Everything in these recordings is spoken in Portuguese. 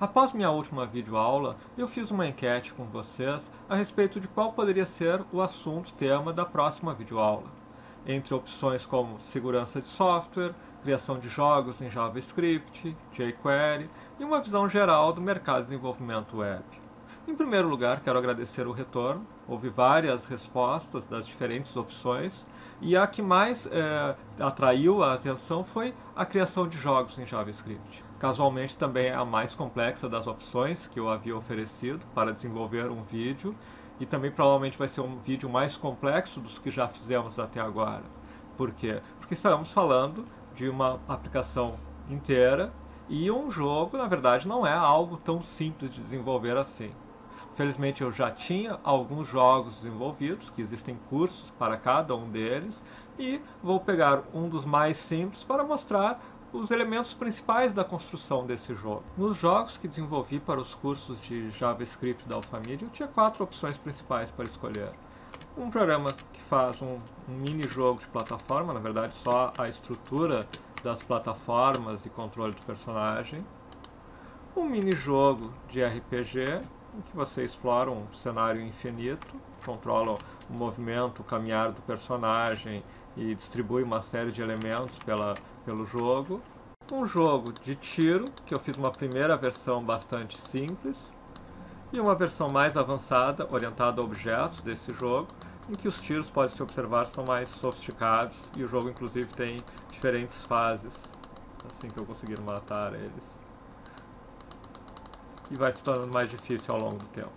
Após minha última videoaula, eu fiz uma enquete com vocês a respeito de qual poderia ser o assunto tema da próxima videoaula. Entre opções como segurança de software, criação de jogos em JavaScript, jQuery e uma visão geral do mercado de desenvolvimento web. Em primeiro lugar, quero agradecer o retorno. Houve várias respostas das diferentes opções e a que mais atraiu a atenção foi a criação de jogos em JavaScript. Casualmente também é a mais complexa das opções que eu havia oferecido para desenvolver um vídeo e também provavelmente vai ser um vídeo mais complexo dos que já fizemos até agora. Por quê? Porque estamos falando de uma aplicação inteira e um jogo, na verdade, não é algo tão simples de desenvolver assim. Felizmente eu já tinha alguns jogos desenvolvidos, que existem cursos para cada um deles, e vou pegar um dos mais simples para mostrar os elementos principais da construção desse jogo. Nos jogos que desenvolvi para os cursos de JavaScript da Alphamedia, eu tinha 4 opções principais para escolher. Um programa que faz um mini-jogo de plataforma, na verdade só a estrutura das plataformas e controle do personagem. Um mini-jogo de RPG, em que você explora um cenário infinito, controla o movimento, o caminhar do personagem e distribui uma série de elementos pelo jogo. Um jogo de tiro, que eu fiz uma primeira versão bastante simples, e uma versão mais avançada, orientada a objetos desse jogo, em que os tiros, pode-se observar, são mais sofisticados e o jogo inclusive tem diferentes fases, assim que eu conseguir matar eles. E vai se tornando mais difícil ao longo do tempo.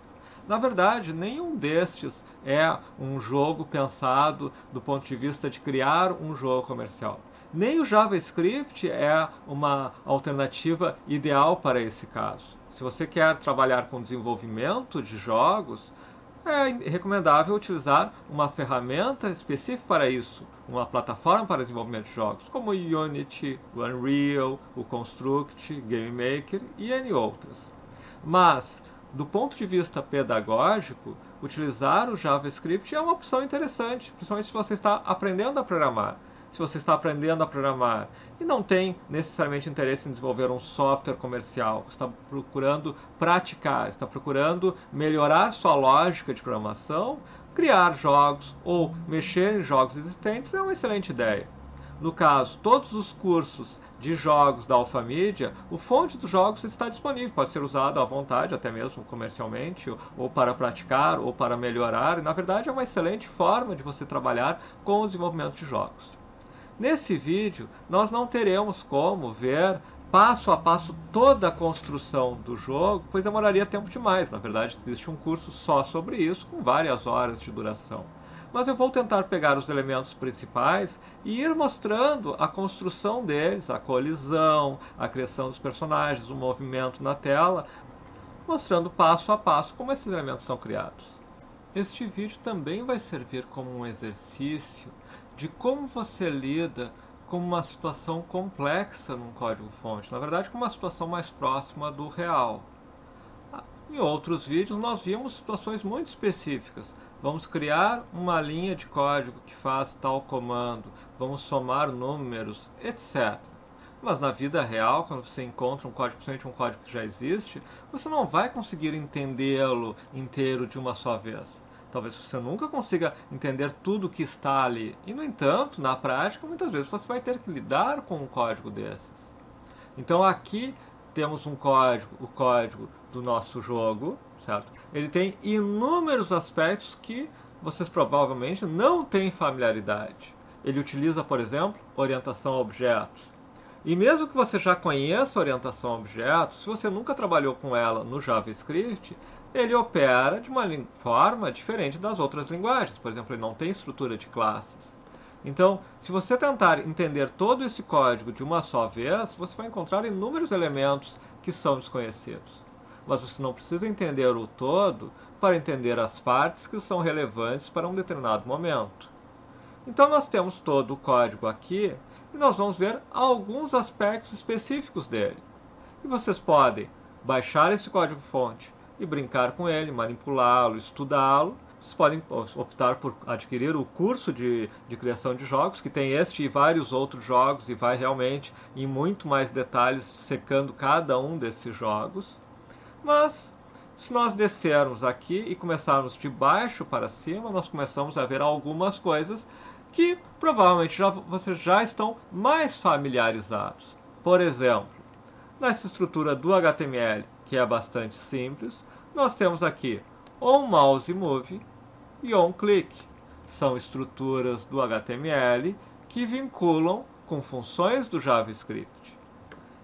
Na verdade, nenhum destes é um jogo pensado do ponto de vista de criar um jogo comercial. Nem o JavaScript é uma alternativa ideal para esse caso. Se você quer trabalhar com desenvolvimento de jogos, é recomendável utilizar uma ferramenta específica para isso, uma plataforma para desenvolvimento de jogos, como o Unity, o Unreal, o Construct, Game Maker e N outras. Mas, do ponto de vista pedagógico, utilizar o JavaScript é uma opção interessante, principalmente se você está aprendendo a programar. Se você está aprendendo a programar e não tem necessariamente interesse em desenvolver um software comercial, está procurando praticar, está procurando melhorar sua lógica de programação, criar jogos ou mexer em jogos existentes é uma excelente ideia. No caso, todos os cursos de jogos da Alphamedia, o fonte dos jogos está disponível, pode ser usado à vontade, até mesmo comercialmente, ou para praticar, ou para melhorar, e na verdade é uma excelente forma de você trabalhar com o desenvolvimento de jogos. Nesse vídeo, nós não teremos como ver passo a passo toda a construção do jogo, pois demoraria tempo demais. Na verdade, existe um curso só sobre isso, com várias horas de duração. Mas eu vou tentar pegar os elementos principais e ir mostrando a construção deles, a colisão, a criação dos personagens, o movimento na tela, mostrando passo a passo como esses elementos são criados. Este vídeo também vai servir como um exercício de como você lida com uma situação complexa num código-fonte, na verdade com uma situação mais próxima do real. Em outros vídeos nós vimos situações muito específicas. Vamos criar uma linha de código que faz tal comando, vamos somar números, etc. Mas na vida real, quando você encontra um código, principalmente um código que já existe, você não vai conseguir entendê-lo inteiro de uma só vez. Talvez você nunca consiga entender tudo que está ali. E, no entanto, na prática, muitas vezes você vai ter que lidar com um código desses. Então aqui temos um código, o código do nosso jogo, certo? Ele tem inúmeros aspectos que vocês provavelmente não têm familiaridade. Ele utiliza, por exemplo, orientação a objetos. E mesmo que você já conheça a orientação a objetos, se você nunca trabalhou com ela no JavaScript, ele opera de uma forma diferente das outras linguagens. Por exemplo, ele não tem estrutura de classes. Então, se você tentar entender todo esse código de uma só vez, você vai encontrar inúmeros elementos que são desconhecidos. Mas você não precisa entender o todo para entender as partes que são relevantes para um determinado momento. Então nós temos todo o código aqui e nós vamos ver alguns aspectos específicos dele. E vocês podem baixar esse código-fonte e brincar com ele, manipulá-lo, estudá-lo. Vocês podem optar por adquirir o curso de criação de jogos, que tem este e vários outros jogos, e vai realmente em muito mais detalhes secando cada um desses jogos. Mas, se nós descermos aqui e começarmos de baixo para cima, nós começamos a ver algumas coisas que provavelmente vocês já estão mais familiarizados. Por exemplo, nessa estrutura do HTML, que é bastante simples, nós temos aqui onMouseMove e onClick. São estruturas do HTML que vinculam com funções do JavaScript.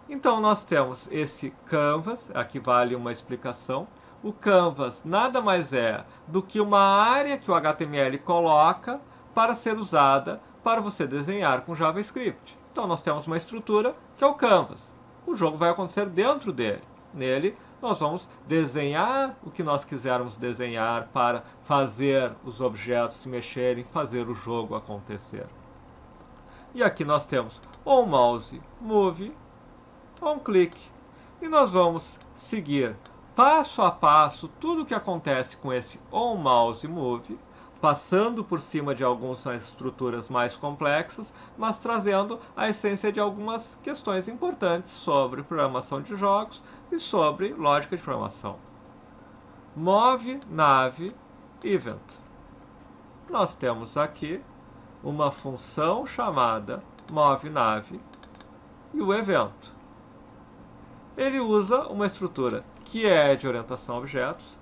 Então nós temos esse canvas, aqui vale uma explicação. O canvas nada mais é do que uma área que o HTML coloca para ser usada para você desenhar com JavaScript. Então nós temos uma estrutura que é o canvas. O jogo vai acontecer dentro dele. Nele nós vamos desenhar o que nós quisermos desenhar para fazer os objetos se mexerem, fazer o jogo acontecer. E aqui nós temos onMouseMove, onClick. E nós vamos seguir passo a passo tudo o que acontece com esse onMouseMove, passando por cima de algumas estruturas mais complexas, mas trazendo a essência de algumas questões importantes sobre programação de jogos e sobre lógica de programação. MoveNaveEvent. Nós temos aqui uma função chamada MoveNave e o evento. Ele usa uma estrutura que é de orientação a objetos,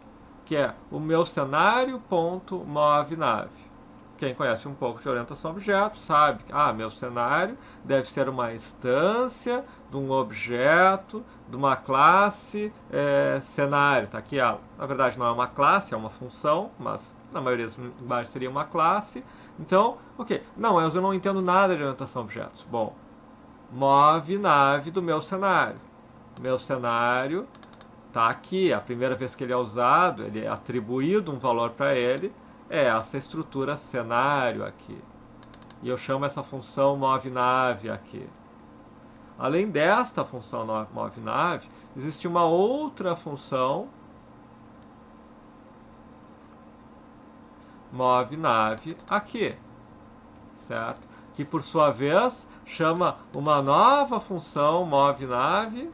que é o meu cenário.moveNave. Quem conhece um pouco de orientação a objetos sabe que meu cenário deve ser uma instância de um objeto, de uma classe cenário. Tá aqui ela. Na verdade não é uma classe, é uma função, mas na maioria das linguagens seria uma classe. Então, ok. Não, eu não entendo nada de orientação a objetos. Bom, MoveNave do meu cenário. Meu cenário está aqui, a primeira vez que ele é usado, ele é atribuído um valor para ele, é essa estrutura cenário aqui. E eu chamo essa função MoveNave aqui. Além desta função MoveNave, existe uma outra função MoveNave aqui, certo? Que por sua vez chama uma nova função MoveNave.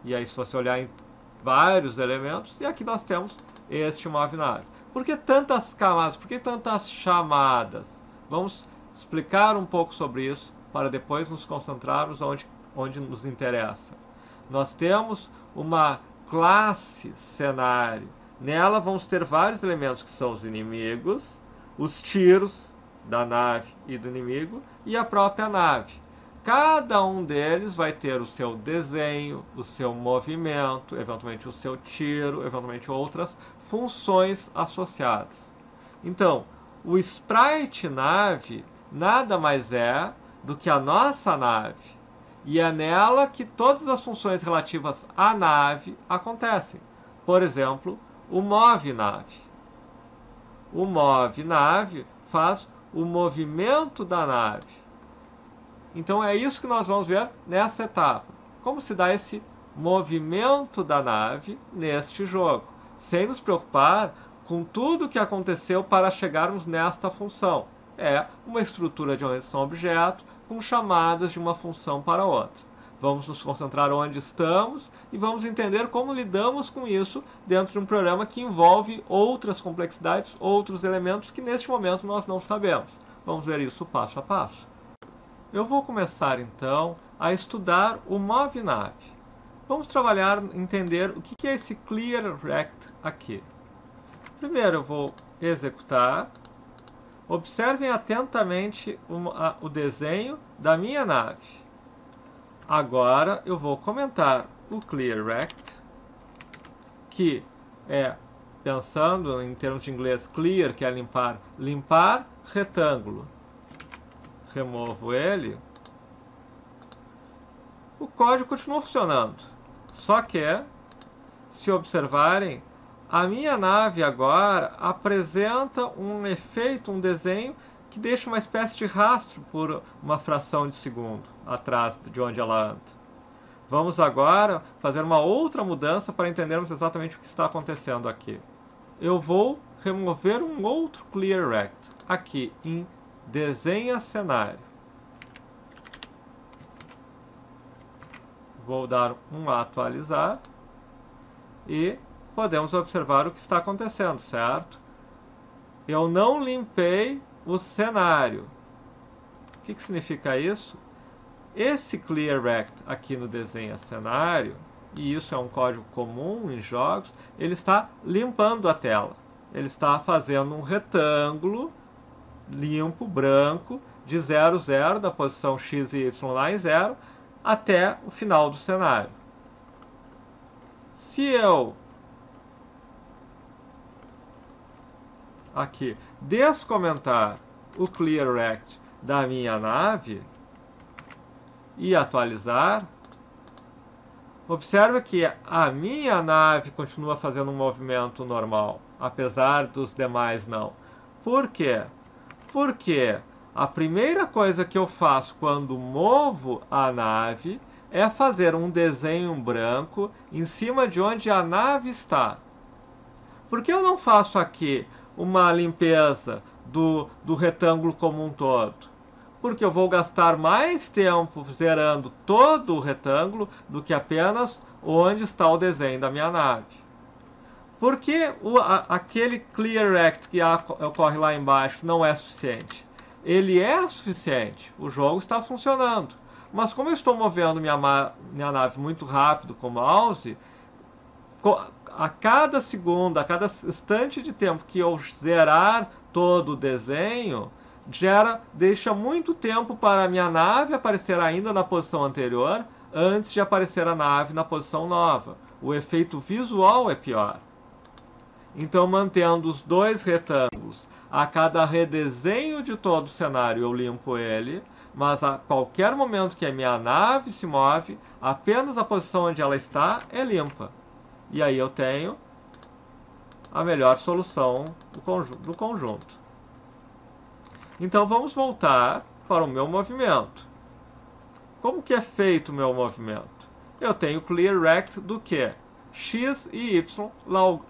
E aí, se você olhar em vários elementos, e aqui nós temos este MoveNave. Por que tantas camadas? Por que tantas chamadas? Vamos explicar um pouco sobre isso para depois nos concentrarmos onde nos interessa. Nós temos uma classe cenário. Nela vamos ter vários elementos que são os inimigos, os tiros da nave e do inimigo e a própria nave. Cada um deles vai ter o seu desenho, o seu movimento, eventualmente o seu tiro, eventualmente outras funções associadas. Então, o sprite nave nada mais é do que a nossa nave. E é nela que todas as funções relativas à nave acontecem. Por exemplo, o MoveNave. O MoveNave faz o movimento da nave. Então é isso que nós vamos ver nessa etapa. Como se dá esse movimento da nave neste jogo, sem nos preocupar com tudo o que aconteceu para chegarmos nesta função. É uma estrutura de orientação a objeto com chamadas de uma função para outra. Vamos nos concentrar onde estamos e vamos entender como lidamos com isso dentro de um programa que envolve outras complexidades, outros elementos que neste momento nós não sabemos. Vamos ver isso passo a passo. Eu vou começar então a estudar o MoveNave. Vamos trabalhar, entender o que é esse clearRect aqui. Primeiro eu vou executar. Observem atentamente o desenho da minha nave. Agora eu vou comentar o clearRect, que é, pensando em termos de inglês, clear, que é limpar, limpar retângulo. Removo ele, o código continua funcionando. Só que, se observarem, a minha nave agora apresenta um efeito, um desenho que deixa uma espécie de rastro por uma fração de segundo atrás de onde ela anda. Vamos agora fazer uma outra mudança para entendermos exatamente o que está acontecendo aqui. Eu vou remover um outro clearRect aqui em Desenha cenário. Vou dar um atualizar. e podemos observar o que está acontecendo, certo? Eu não limpei o cenário. O que significa isso? Esse clear rect aqui no desenho cenário, e isso é um código comum em jogos, ele está limpando a tela. Ele está fazendo um retângulo limpo, branco, de 0, 0, da posição x e y lá em 0, até o final do cenário. Se eu aqui descomentar o clear rect da minha nave e atualizar, observa que a minha nave continua fazendo um movimento normal, apesar dos demais não. Por quê? Porque a primeira coisa que eu faço quando movo a nave é fazer um desenho branco em cima de onde a nave está. Por que eu não faço aqui uma limpeza do retângulo como um todo? Porque eu vou gastar mais tempo zerando todo o retângulo do que apenas onde está o desenho da minha nave. Por que aquele clear rect que ocorre lá embaixo não é suficiente? Ele é suficiente, o jogo está funcionando. Mas como eu estou movendo minha nave muito rápido com o mouse, a cada segundo, a cada instante de tempo que eu zerar todo o desenho, deixa muito tempo para a minha nave aparecer ainda na posição anterior, antes de aparecer a nave na posição nova. O efeito visual é pior. Então, mantendo os dois retângulos, a cada redesenho de todo o cenário eu limpo ele, mas a qualquer momento que a minha nave se move, apenas a posição onde ela está é limpa. E aí eu tenho a melhor solução do conjunto. Então vamos voltar para o meu movimento. Como que é feito o meu movimento? Eu tenho clear rect do que? X e Y,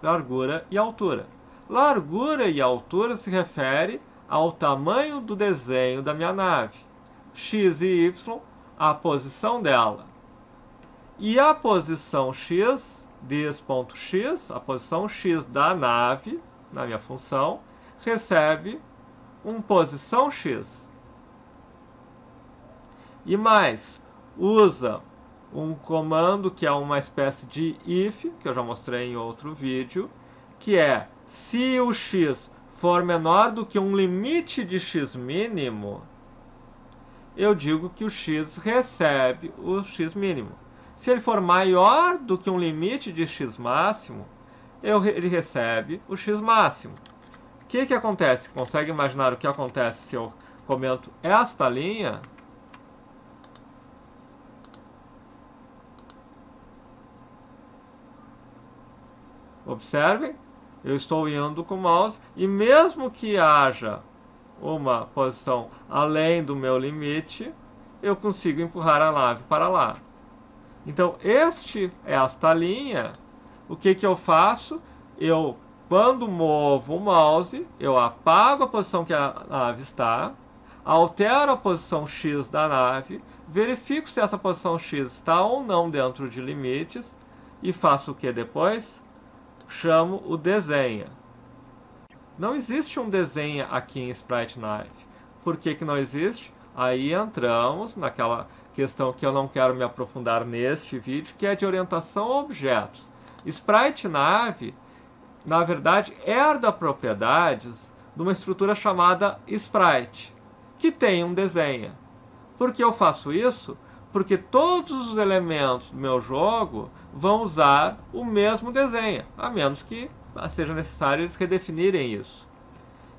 largura e altura. Largura e altura se refere ao tamanho do desenho da minha nave. X e Y, a posição dela. E a posição X, this.x, a posição X da nave, na minha função, recebe uma posição X. E mais, usa um comando que é uma espécie de if, que eu já mostrei em outro vídeo, que é, se o x for menor do que um limite de x mínimo, eu digo que o x recebe o x mínimo. Se ele for maior do que um limite de x máximo, ele recebe o x máximo. O que acontece? Consegue imaginar o que acontece se eu comento esta linha? Observem, eu estou indo com o mouse e mesmo que haja uma posição além do meu limite, eu consigo empurrar a nave para lá. Então, esta linha, o que eu faço? Quando movo o mouse, eu apago a posição que a nave está, altero a posição X da nave, verifico se essa posição X está ou não dentro de limites e faço o que depois? Chamo o desenha. Não existe um desenha aqui em Sprite Nave. Por que não existe? Aí entramos naquela questão que eu não quero me aprofundar neste vídeo, que é de orientação a objetos. Sprite Nave, na verdade, herda propriedades de uma estrutura chamada Sprite, que tem um desenha. Por que eu faço isso? Porque todos os elementos do meu jogo vão usar o mesmo desenha, a menos que seja necessário eles redefinirem isso.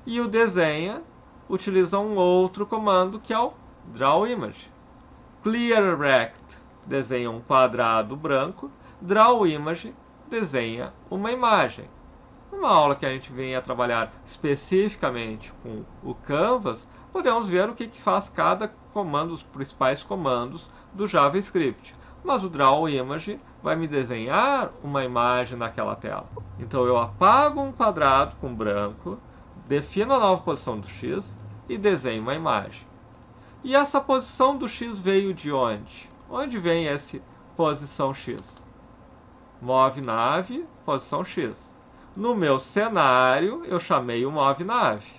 E o desenha utiliza um outro comando que é o drawImage. ClearRect desenha um quadrado branco, drawImage desenha uma imagem. Numa aula que a gente vem a trabalhar especificamente com o Canvas, podemos ver o que faz cada comando, os principais comandos do JavaScript. Mas o drawImage vai me desenhar uma imagem naquela tela. Então eu apago um quadrado com branco, defino a nova posição do x e desenho uma imagem. E essa posição do x veio de onde? Onde vem essa posição x? move nave, posição X. No meu cenário, eu chamei o move nave.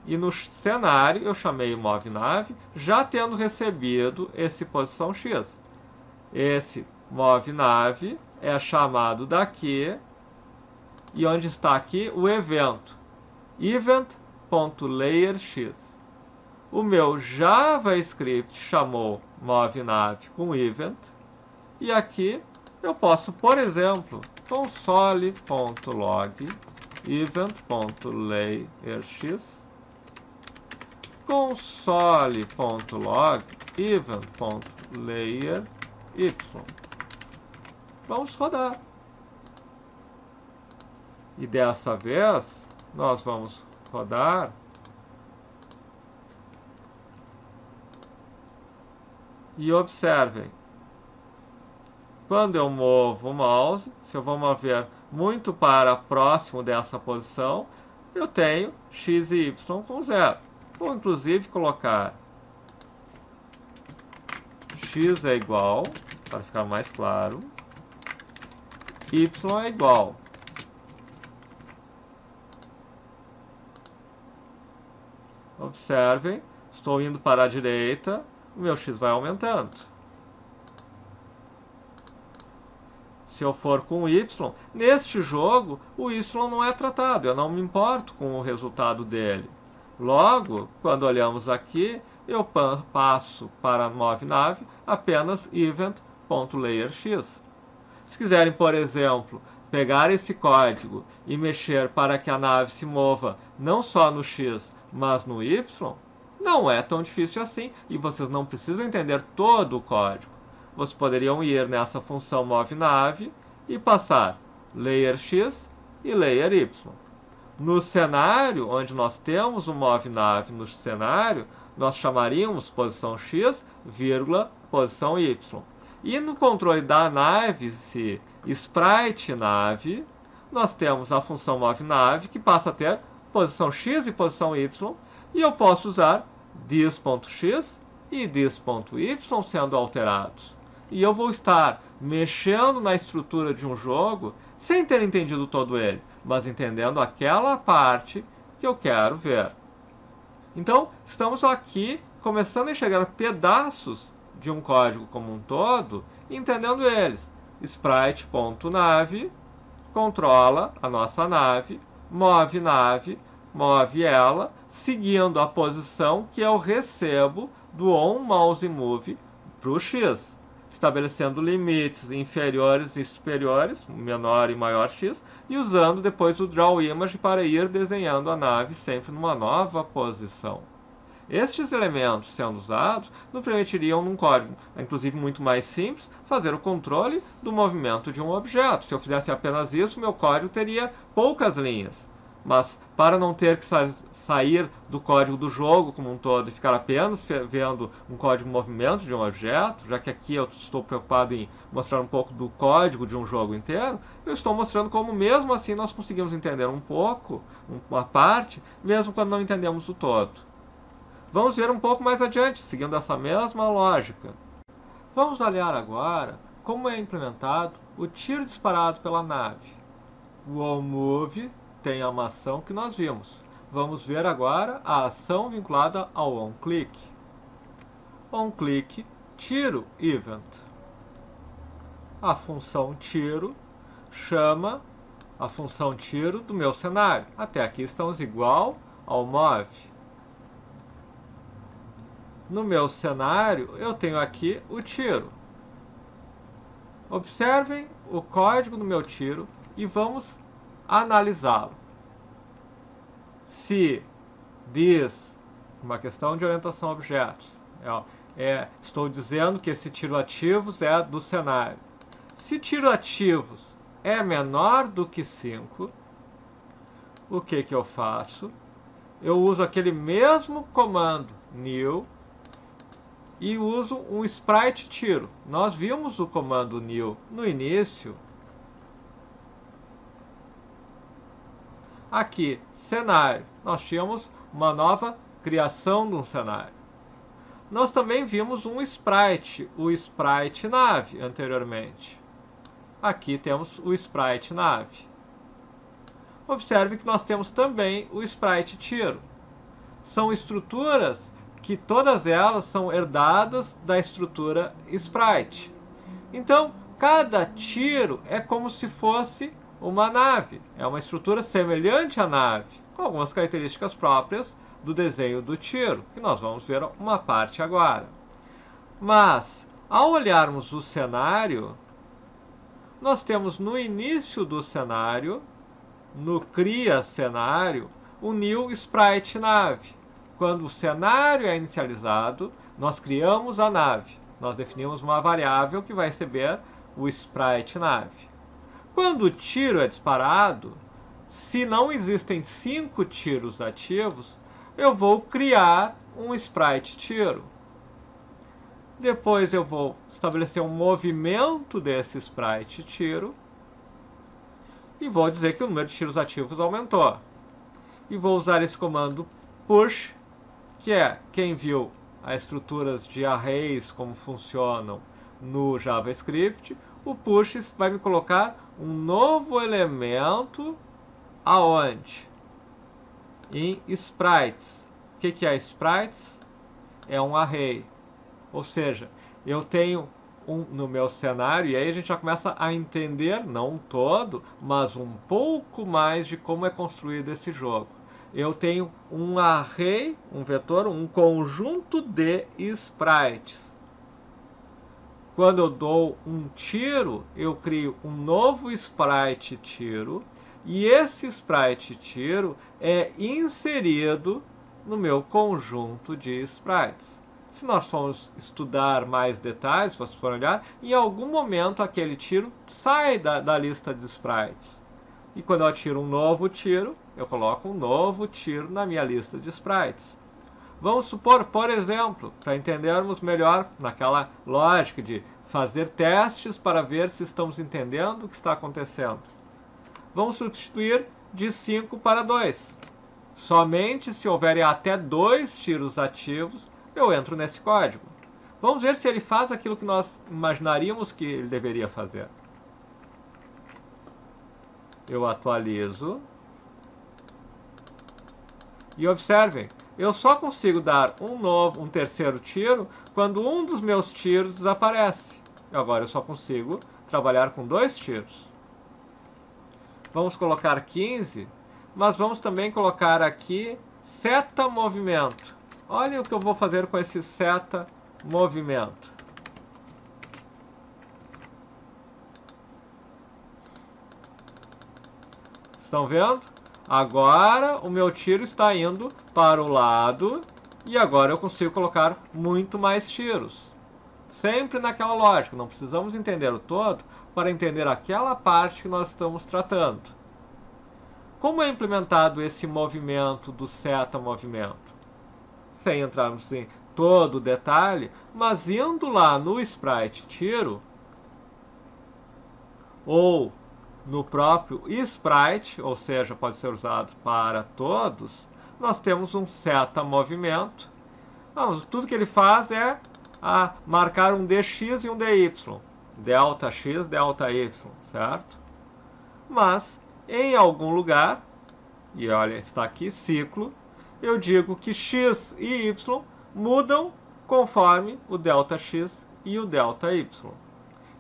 E no cenário, eu chamei o move nave, já tendo recebido esse posição X. Esse move nave é chamado daqui, e onde está aqui o evento, event.layerX. O meu JavaScript chamou moveNav com event, e aqui eu posso, por exemplo, console.log event.layerX, console.log event.layerY. Vamos rodar. E dessa vez, nós vamos rodar e observem. Quando eu movo o mouse, se eu vou mover muito para próximo dessa posição, eu tenho x e y com 0. Vou inclusive colocar x é igual, para ficar mais claro, y é igual. Observem, estou indo para a direita, o meu x vai aumentando. Se eu for com y, neste jogo, o y não é tratado, eu não me importo com o resultado dele. Logo, quando olhamos aqui, eu passo para a moveNav apenas event.layerX. Se quiserem, por exemplo, pegar esse código e mexer para que a nave se mova não só no X, mas no Y, não é tão difícil assim e vocês não precisam entender todo o código. Vocês poderiam ir nessa função moveNav e passar layer X e layer Y. No cenário, onde nós temos o moveNav no cenário, nós chamaríamos posição X, vírgula, posição Y. E no controle da nave, se sprite nave, nós temos a função moveNav que passa a ter posição X e posição Y, e eu posso usar this.x e this.y sendo alterados. E eu vou estar mexendo na estrutura de um jogo sem ter entendido todo ele, mas entendendo aquela parte que eu quero ver. Então, estamos aqui começando a enxergar pedaços de um código como um todo, entendendo eles. Sprite.nave controla a nossa nave, move ela, seguindo a posição que eu recebo do onMouseMove para o X, estabelecendo limites inferiores e superiores, menor e maior X, e usando depois o drawImage para ir desenhando a nave sempre numa nova posição. Estes elementos sendo usados nos permitiriam, num código, inclusive muito mais simples, fazer o controle do movimento de um objeto. Se eu fizesse apenas isso, meu código teria poucas linhas. Mas para não ter que sair do código do jogo como um todo e ficar apenas vendo um código de movimento de um objeto, já que aqui eu estou preocupado em mostrar um pouco do código de um jogo inteiro, eu estou mostrando como mesmo assim nós conseguimos entender um pouco, uma parte, mesmo quando não entendemos o todo. Vamos ver um pouco mais adiante, seguindo essa mesma lógica. Vamos olhar agora como é implementado o tiro disparado pela nave. O onMove tem a ação que nós vimos. Vamos ver agora a ação vinculada ao onClick. OnClick, tiro event. A função tiro chama a função tiro do meu cenário. Até aqui estamos igual ao move. No meu cenário, eu tenho aqui o tiro. Observem o código do meu tiro e vamos analisá-lo. Se this, uma questão de orientação a objetos, estou dizendo que esse tiro ativos é do cenário. Se tiro ativos é menor do que 5, o que eu faço? Eu uso aquele mesmo comando new e uso um sprite tiro. Nós vimos o comando new no início. Aqui, cenário, nós tínhamos uma nova criação de um cenário. nós também vimos um sprite, o sprite nave, anteriormente. Aqui temos o sprite nave. Observe que nós temos também o sprite tiro. São estruturas que todas elas são herdadas da estrutura sprite. Então, cada tiro é como se fosse uma nave. É uma estrutura semelhante à nave, com algumas características próprias do desenho do tiro, que nós vamos ver uma parte agora. Mas, ao olharmos o cenário, nós temos no início do cenário, no cria cenário, o new sprite nave. Quando o cenário é inicializado, nós criamos a nave. Nós definimos uma variável que vai receber o sprite nave. Quando o tiro é disparado, se não existem 5 tiros ativos, eu vou criar um sprite tiro. Depois eu vou estabelecer um movimento desse sprite tiro e vou dizer que o número de tiros ativos aumentou. E vou usar esse comando push, que é, quem viu as estruturas de arrays, como funcionam no JavaScript, o push vai me colocar um novo elemento aonde? Em sprites. O que é sprites? É um array. Ou seja, eu tenho no meu cenário, e aí a gente já começa a entender, não todo, mas um pouco mais de como é construído esse jogo. Eu tenho um array, um vetor, um conjunto de sprites. Quando eu dou um tiro, eu crio um novo sprite tiro, e esse sprite tiro é inserido no meu conjunto de sprites. Se nós formos estudar mais detalhes, se vocês forem olhar, em algum momento aquele tiro sai da lista de sprites. E quando eu atiro um novo tiro, eu coloco um novo tiro na minha lista de sprites. Vamos supor, por exemplo, para entendermos melhor naquela lógica de fazer testes para ver se estamos entendendo o que está acontecendo. Vamos substituir de 5 para 2. Somente se houverem até 2 tiros ativos, eu entro nesse código. Vamos ver se ele faz aquilo que nós imaginaríamos que ele deveria fazer. Eu atualizo. E observem, eu só consigo dar um terceiro tiro quando um dos meus tiros desaparece. E agora eu só consigo trabalhar com 2 tiros. Vamos colocar 15, mas vamos também colocar aqui seta movimento. Olha o que eu vou fazer com esse seta movimento. Estão vendo? Agora o meu tiro está indo para o lado e agora eu consigo colocar muito mais tiros. Sempre naquela lógica, não precisamos entender o todo para entender aquela parte que nós estamos tratando. Como é implementado esse movimento do seta movimento? Sem entrarmos em todo o detalhe, mas indo lá no sprite tiro, ou no próprio sprite, ou seja, pode ser usado para todos, nós temos um seta movimento. Tudo que ele faz é marcar um dx e um dy, delta x, delta y, certo? Mas em algum lugar, e olha, está aqui, ciclo, eu digo que x e y mudam conforme o delta x e o delta y.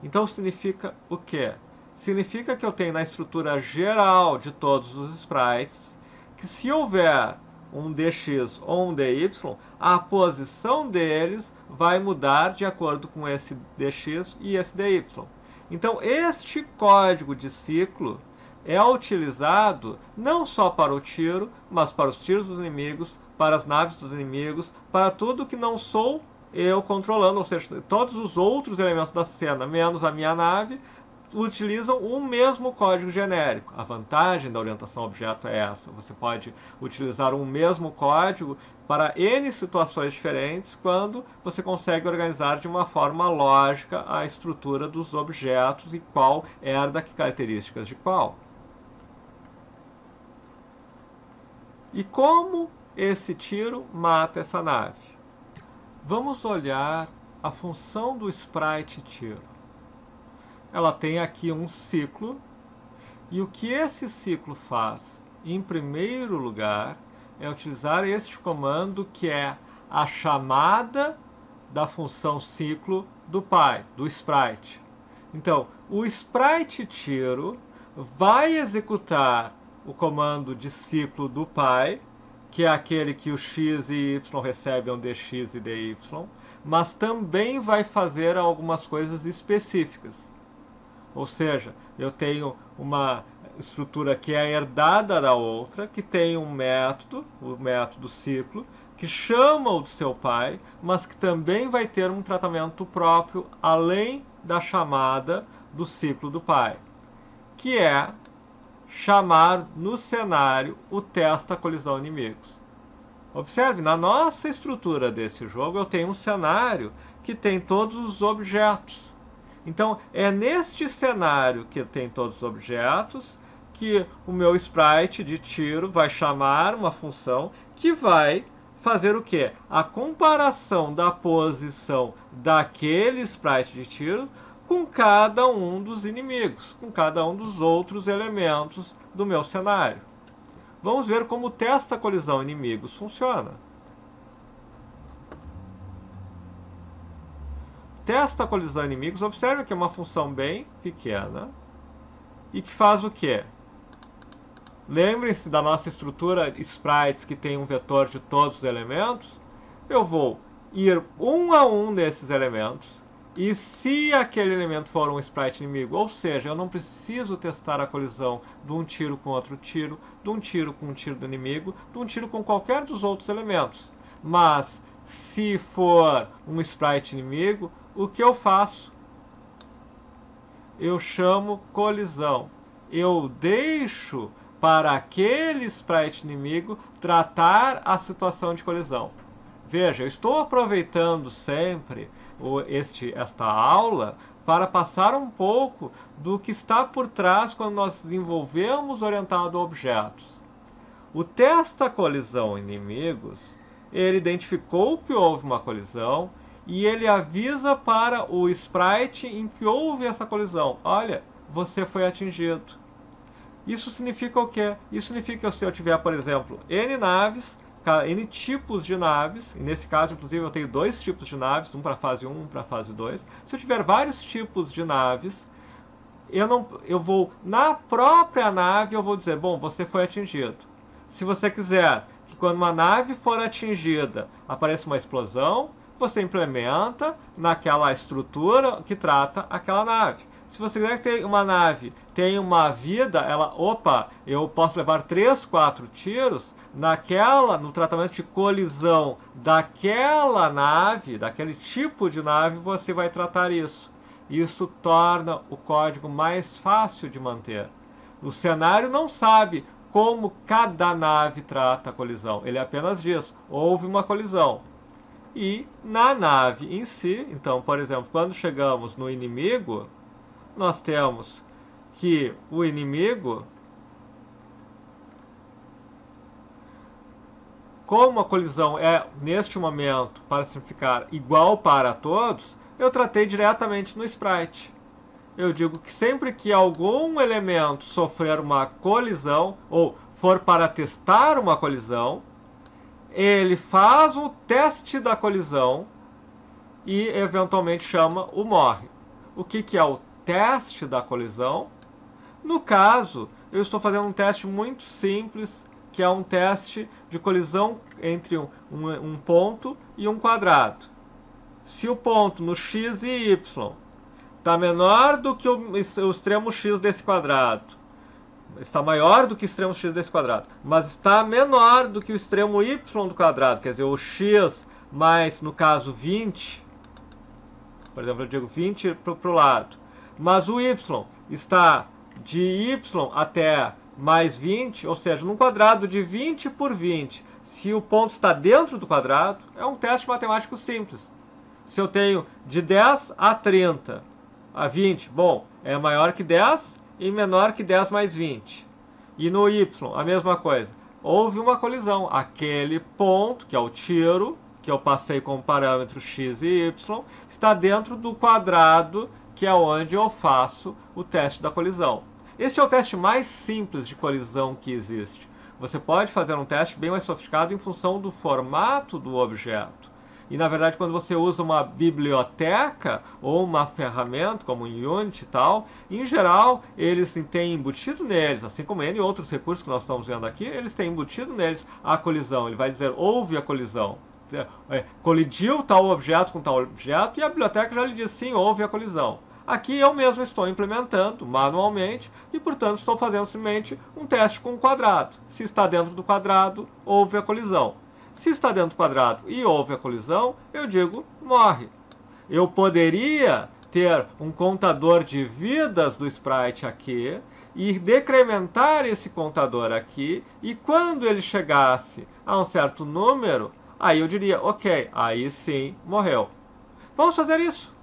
Então significa o quê? Significa que eu tenho na estrutura geral de todos os sprites que se houver um dx ou um dy, a posição deles vai mudar de acordo com esse dx e esse dy. Então este código de ciclo é utilizado não só para o tiro, mas para os tiros dos inimigos, para as naves dos inimigos, para tudo que não sou eu controlando, ou seja, todos os outros elementos da cena, menos a minha nave, utilizam o mesmo código genérico. A vantagem da orientação a objeto é essa. Você pode utilizar um mesmo código para N situações diferentes quando você consegue organizar de uma forma lógica a estrutura dos objetos e qual herda que características de qual. E como esse tiro mata essa nave? Vamos olhar a função do sprite tiro. Ela tem aqui um ciclo, e o que esse ciclo faz, em primeiro lugar, é utilizar este comando que é a chamada da função ciclo do pai, do sprite. Então, o sprite tiro vai executar o comando de ciclo do pai, que é aquele que o x e y recebem um dx e dy, mas também vai fazer algumas coisas específicas. Ou seja, eu tenho uma estrutura que é herdada da outra, que tem um método, o método ciclo, que chama o do seu pai, mas que também vai ter um tratamento próprio além da chamada do ciclo do pai, que é chamar no cenário o testa colisão inimigos. Observe, na nossa estrutura desse jogo eu tenho um cenário que tem todos os objetos. Então é neste cenário que tem todos os objetos que o meu sprite de tiro vai chamar uma função que vai fazer o quê? A comparação da posição daquele sprite de tiro com cada um dos inimigos, com cada um dos outros elementos do meu cenário. Vamos ver como o testa colisão inimigos funciona. Testa colisão inimigos, observe que é uma função bem pequena e que faz o quê? Lembrem-se da nossa estrutura sprites que tem um vetor de todos os elementos. Eu vou ir um a um desses elementos. E se aquele elemento for um sprite inimigo, ou seja, eu não preciso testar a colisão de um tiro com outro tiro, de um tiro com um tiro do inimigo, de um tiro com qualquer dos outros elementos. Mas, se for um sprite inimigo, o que eu faço? Eu chamo colisão. Eu deixo para aquele sprite inimigo tratar a situação de colisão. Veja, eu estou aproveitando sempre esta aula para passar um pouco do que está por trás quando nós desenvolvemos orientado a objetos. O testa colisão inimigos, ele identificou que houve uma colisão e ele avisa para o sprite em que houve essa colisão. Olha, você foi atingido. Isso significa o quê? Isso significa que se eu tiver, por exemplo, N naves, N tipos de naves, e nesse caso, inclusive, eu tenho dois tipos de naves, um para a fase 1, um para a fase 2. Se eu tiver vários tipos de naves, eu vou, na própria nave, eu vou dizer, bom, você foi atingido. Se você quiser que quando uma nave for atingida, apareça uma explosão, você implementa naquela estrutura que trata aquela nave. Se você quiser que uma nave tenha uma vida, eu posso levar 3, 4 tiros, no tratamento de colisão daquela nave, daquele tipo de nave, você vai tratar isso. Isso torna o código mais fácil de manter. O cenário não sabe como cada nave trata a colisão. Ele apenas diz, houve uma colisão. E na nave em si, então, por exemplo, quando chegamos no inimigo, nós temos que o inimigo, como a colisão é, neste momento, para simplificar, igual para todos, eu tratei diretamente no sprite. Eu digo que sempre que algum elemento sofrer uma colisão, ou for para testar uma colisão, ele faz o teste da colisão e eventualmente chama o morre. O que é o teste da colisão? No caso, eu estou fazendo um teste muito simples, que é um teste de colisão entre um ponto e um quadrado. Se o ponto no x e y está menor do que o extremo x desse quadrado, está maior do que o extremo x desse quadrado, mas está menor do que o extremo y do quadrado, quer dizer, o x mais, no caso, 20, por exemplo, eu digo 20 para o lado, mas o y está de y até mais 20, ou seja, num quadrado de 20 por 20, se o ponto está dentro do quadrado, é um teste matemático simples. Se eu tenho de 10 a 30, a 20, bom, é maior que 10 e menor que 10 mais 20. E no y, a mesma coisa. Houve uma colisão. Aquele ponto, que é o tiro, que eu passei como parâmetro x e y, está dentro do quadrado, que é onde eu faço o teste da colisão. Esse é o teste mais simples de colisão que existe. Você pode fazer um teste bem mais sofisticado em função do formato do objeto. E, na verdade, quando você usa uma biblioteca ou uma ferramenta, como o Unity e tal, em geral, eles têm embutido neles, assim como N outros recursos que nós estamos vendo aqui, eles têm embutido neles a colisão. Ele vai dizer, houve a colisão. Colidiu tal objeto com tal objeto, e a biblioteca já lhe diz, sim, houve a colisão. Aqui eu mesmo estou implementando manualmente e, portanto, estou fazendo simplesmente um teste com um quadrado. Se está dentro do quadrado, houve a colisão. Se está dentro do quadrado e houve a colisão, eu digo morre. Eu poderia ter um contador de vidas do sprite aqui e decrementar esse contador aqui, e quando ele chegasse a um certo número, aí eu diria, ok, aí sim morreu. Vamos fazer isso.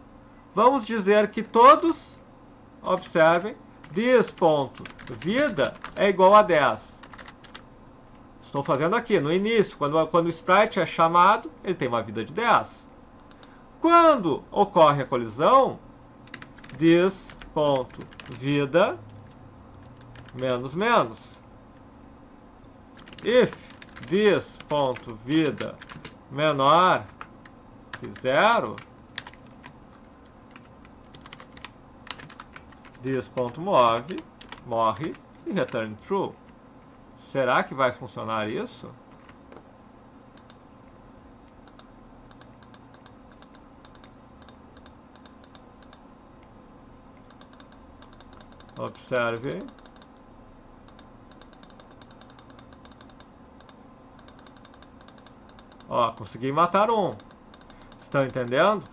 Vamos dizer que todos, observem, this.vida é igual a 10. Estou fazendo aqui, no início, quando o sprite é chamado, ele tem uma vida de 10. Quando ocorre a colisão, this.vida menos menos. If this.vida menor que 0, this.move morre e return true. Será que vai funcionar isso? Observe. Ó, consegui matar um. Estão entendendo?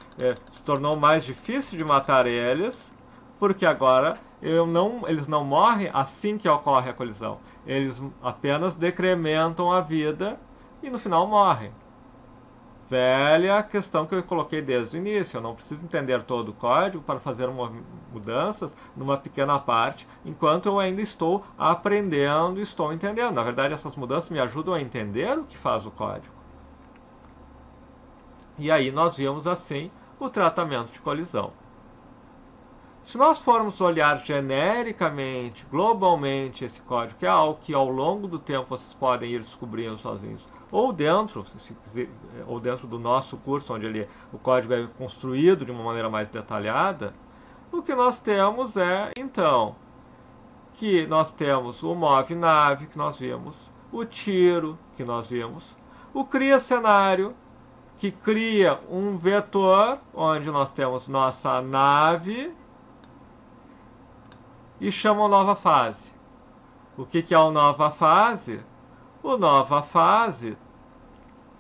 Se tornou mais difícil de matar eles, porque agora eles não morrem assim que ocorre a colisão. Eles apenas decrementam a vida e no final morrem. Velha questão que eu coloquei desde o início. Eu não preciso entender todo o código para fazer mudanças numa pequena parte, enquanto eu ainda estou aprendendo e estou entendendo. Na verdade, essas mudanças me ajudam a entender o que faz o código. E aí nós vimos assim o tratamento de colisão. Se nós formos olhar genericamente, globalmente esse código, que é algo que ao longo do tempo vocês podem ir descobrindo sozinhos, ou dentro do nosso curso, onde o código é construído de uma maneira mais detalhada, o que nós temos é, então, que nós temos o move nave, que nós vimos, o tiro, que nós vimos, o cria cenário, que cria um vetor, onde nós temos nossa nave, e chama o nova fase. O que é o nova fase? O nova fase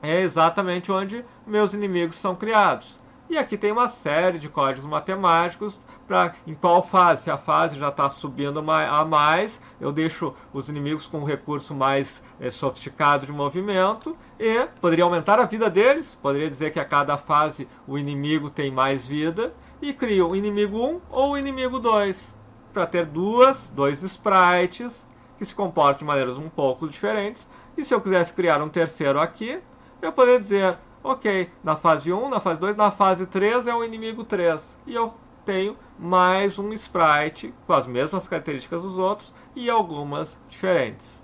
é exatamente onde meus inimigos são criados. E aqui tem uma série de códigos matemáticos para em qual fase. Se a fase já está subindo a mais, eu deixo os inimigos com um recurso mais sofisticado de movimento e poderia aumentar a vida deles. Poderia dizer que a cada fase o inimigo tem mais vida e crio o inimigo 1 ou o inimigo 2. Para ter dois sprites que se comportam de maneiras um pouco diferentes. E se eu quisesse criar um terceiro aqui, eu poderia dizer, ok, na fase 1, na fase 2, na fase 3 é o inimigo 3. E eu tenho mais um sprite com as mesmas características dos outros e algumas diferentes.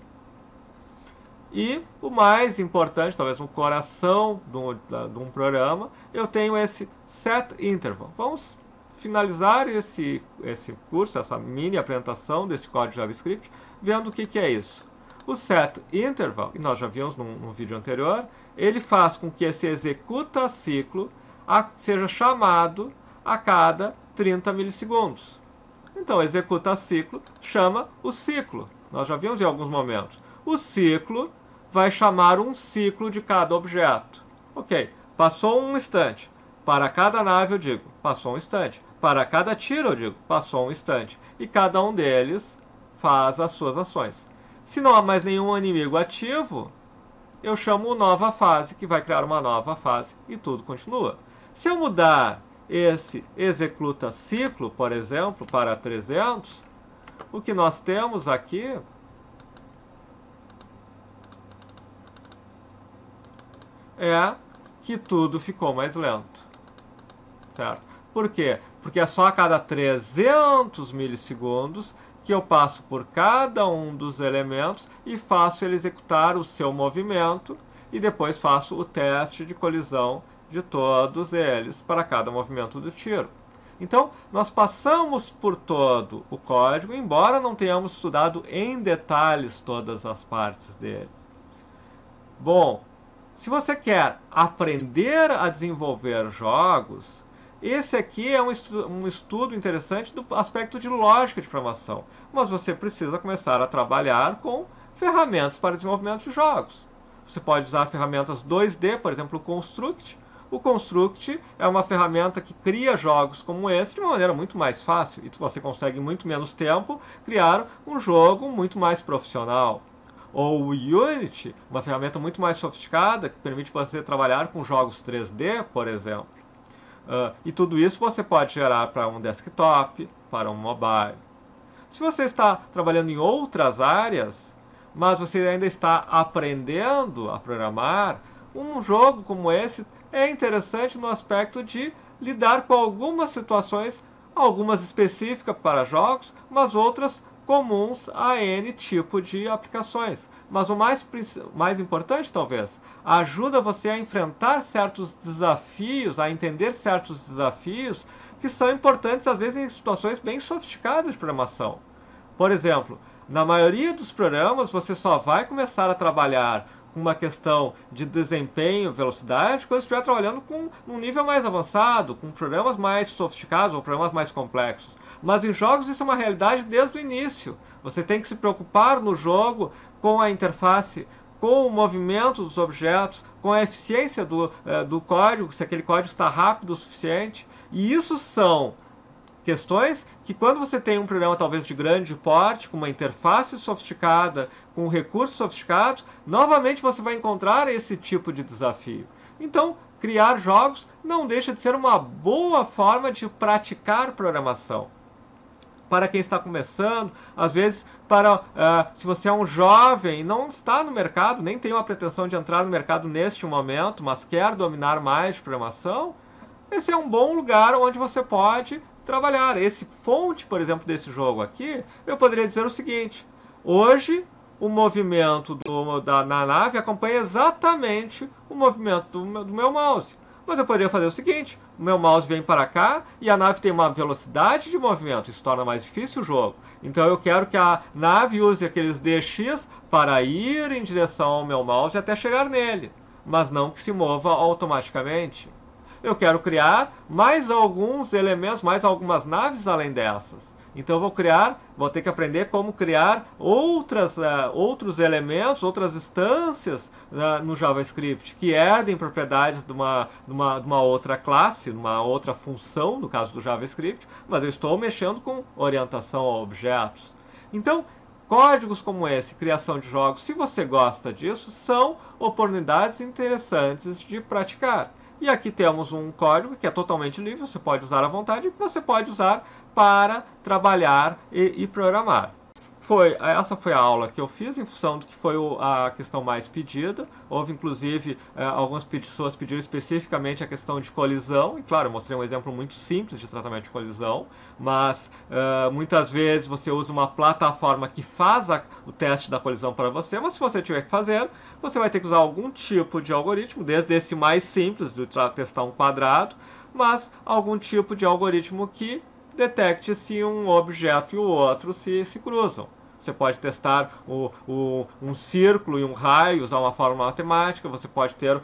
E o mais importante, talvez um coração de um programa, eu tenho esse set interval. Vamos finalizar esse curso, essa mini apresentação desse código JavaScript, vendo o que é isso. O set interval, e nós já vimos num vídeo anterior, ele faz com que esse executa ciclo seja chamado a cada 30 milissegundos. Então, executa ciclo chama o ciclo. Nós já vimos em alguns momentos. O ciclo vai chamar um ciclo de cada objeto. Ok, passou um instante. Para cada nave eu digo, passou um instante. Para cada tiro eu digo, passou um instante. E cada um deles faz as suas ações. Se não há mais nenhum inimigo ativo, eu chamo o nova fase, que vai criar uma nova fase e tudo continua. Se eu mudar esse executa ciclo, por exemplo, para 300, o que nós temos aqui é que tudo ficou mais lento, certo? Por quê? Porque é só a cada 300 milissegundos que eu passo por cada um dos elementos e faço ele executar o seu movimento e depois faço o teste de colisão de todos eles para cada movimento do tiro. Então, nós passamos por todo o código, embora não tenhamos estudado em detalhes todas as partes dele. Bom, se você quer aprender a desenvolver jogos, esse aqui é um estudo interessante do aspecto de lógica de programação. Mas você precisa começar a trabalhar com ferramentas para desenvolvimento de jogos. Você pode usar ferramentas 2D, por exemplo, o Construct. O Construct é uma ferramenta que cria jogos como esse de uma maneira muito mais fácil. E você consegue, em muito menos tempo, criar um jogo muito mais profissional. Ou o Unity, uma ferramenta muito mais sofisticada que permite você trabalhar com jogos 3D, por exemplo. E tudo isso você pode gerar para um desktop, para um mobile. Se você está trabalhando em outras áreas, mas você ainda está aprendendo a programar, um jogo como esse é interessante no aspecto de lidar com algumas situações, algumas específicas para jogos, mas outras comuns a N tipo de aplicações. Mas o mais importante, talvez, ajuda você a enfrentar certos desafios, a entender certos desafios que são importantes, às vezes, em situações bem sofisticadas de programação. Por exemplo, na maioria dos programas, você só vai começar a trabalhar com uma questão de desempenho, velocidade, quando estiver trabalhando com um nível mais avançado, com programas mais sofisticados ou programas mais complexos. Mas em jogos isso é uma realidade desde o início. Você tem que se preocupar no jogo com a interface, com o movimento dos objetos, com a eficiência do código, se aquele código está rápido o suficiente. E isso são questões que, quando você tem um programa talvez de grande porte, com uma interface sofisticada, com recursos sofisticados, novamente você vai encontrar esse tipo de desafio. Então, criar jogos não deixa de ser uma boa forma de praticar programação. Para quem está começando, às vezes, se você é um jovem e não está no mercado, nem tem uma pretensão de entrar no mercado neste momento, mas quer dominar mais de programação, esse é um bom lugar onde você pode trabalhar. Esse fonte, por exemplo, desse jogo aqui, eu poderia dizer o seguinte: hoje o movimento na nave acompanha exatamente o movimento do meu mouse. Mas eu poderia fazer o seguinte: o meu mouse vem para cá e a nave tem uma velocidade de movimento, isso torna mais difícil o jogo. Então eu quero que a nave use aqueles DX para ir em direção ao meu mouse até chegar nele, mas não que se mova automaticamente. Eu quero criar mais alguns elementos, mais algumas naves além dessas. Então eu vou ter que aprender como criar outros elementos, outras instâncias no JavaScript, que herdem propriedades de uma outra classe, de uma outra função, no caso do JavaScript, mas eu estou mexendo com orientação a objetos. Então, códigos como esse, criação de jogos, se você gosta disso, são oportunidades interessantes de praticar. E aqui temos um código que é totalmente livre, você pode usar à vontade e que você pode usar para trabalhar e programar. Essa foi a aula que eu fiz em função do que foi a questão mais pedida. Houve, inclusive, algumas pessoas pediram especificamente a questão de colisão. E, claro, eu mostrei um exemplo muito simples de tratamento de colisão. Mas, muitas vezes, você usa uma plataforma que faz o teste da colisão para você. Mas, se você tiver que fazer, você vai ter que usar algum tipo de algoritmo, desde esse mais simples, de testar um quadrado, mas algum tipo de algoritmo que detecte se um objeto e o outro se cruzam. Você pode testar um círculo e um raio, usar uma fórmula matemática, você pode ter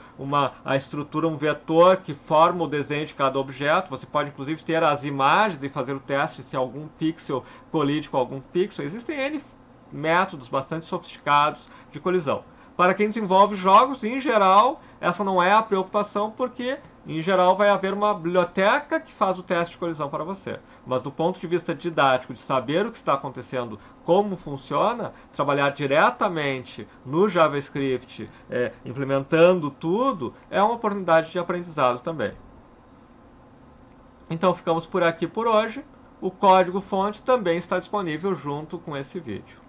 a estrutura, um vetor que forma o desenho de cada objeto, você pode inclusive ter as imagens e fazer o teste se algum pixel colide com algum pixel. Existem N métodos bastante sofisticados de colisão. Para quem desenvolve jogos, em geral, essa não é a preocupação, porque, em geral, vai haver uma biblioteca que faz o teste de colisão para você. Mas, do ponto de vista didático, de saber o que está acontecendo, como funciona, trabalhar diretamente no JavaScript, implementando tudo, é uma oportunidade de aprendizado também. Então, ficamos por aqui por hoje. O código-fonte também está disponível junto com esse vídeo.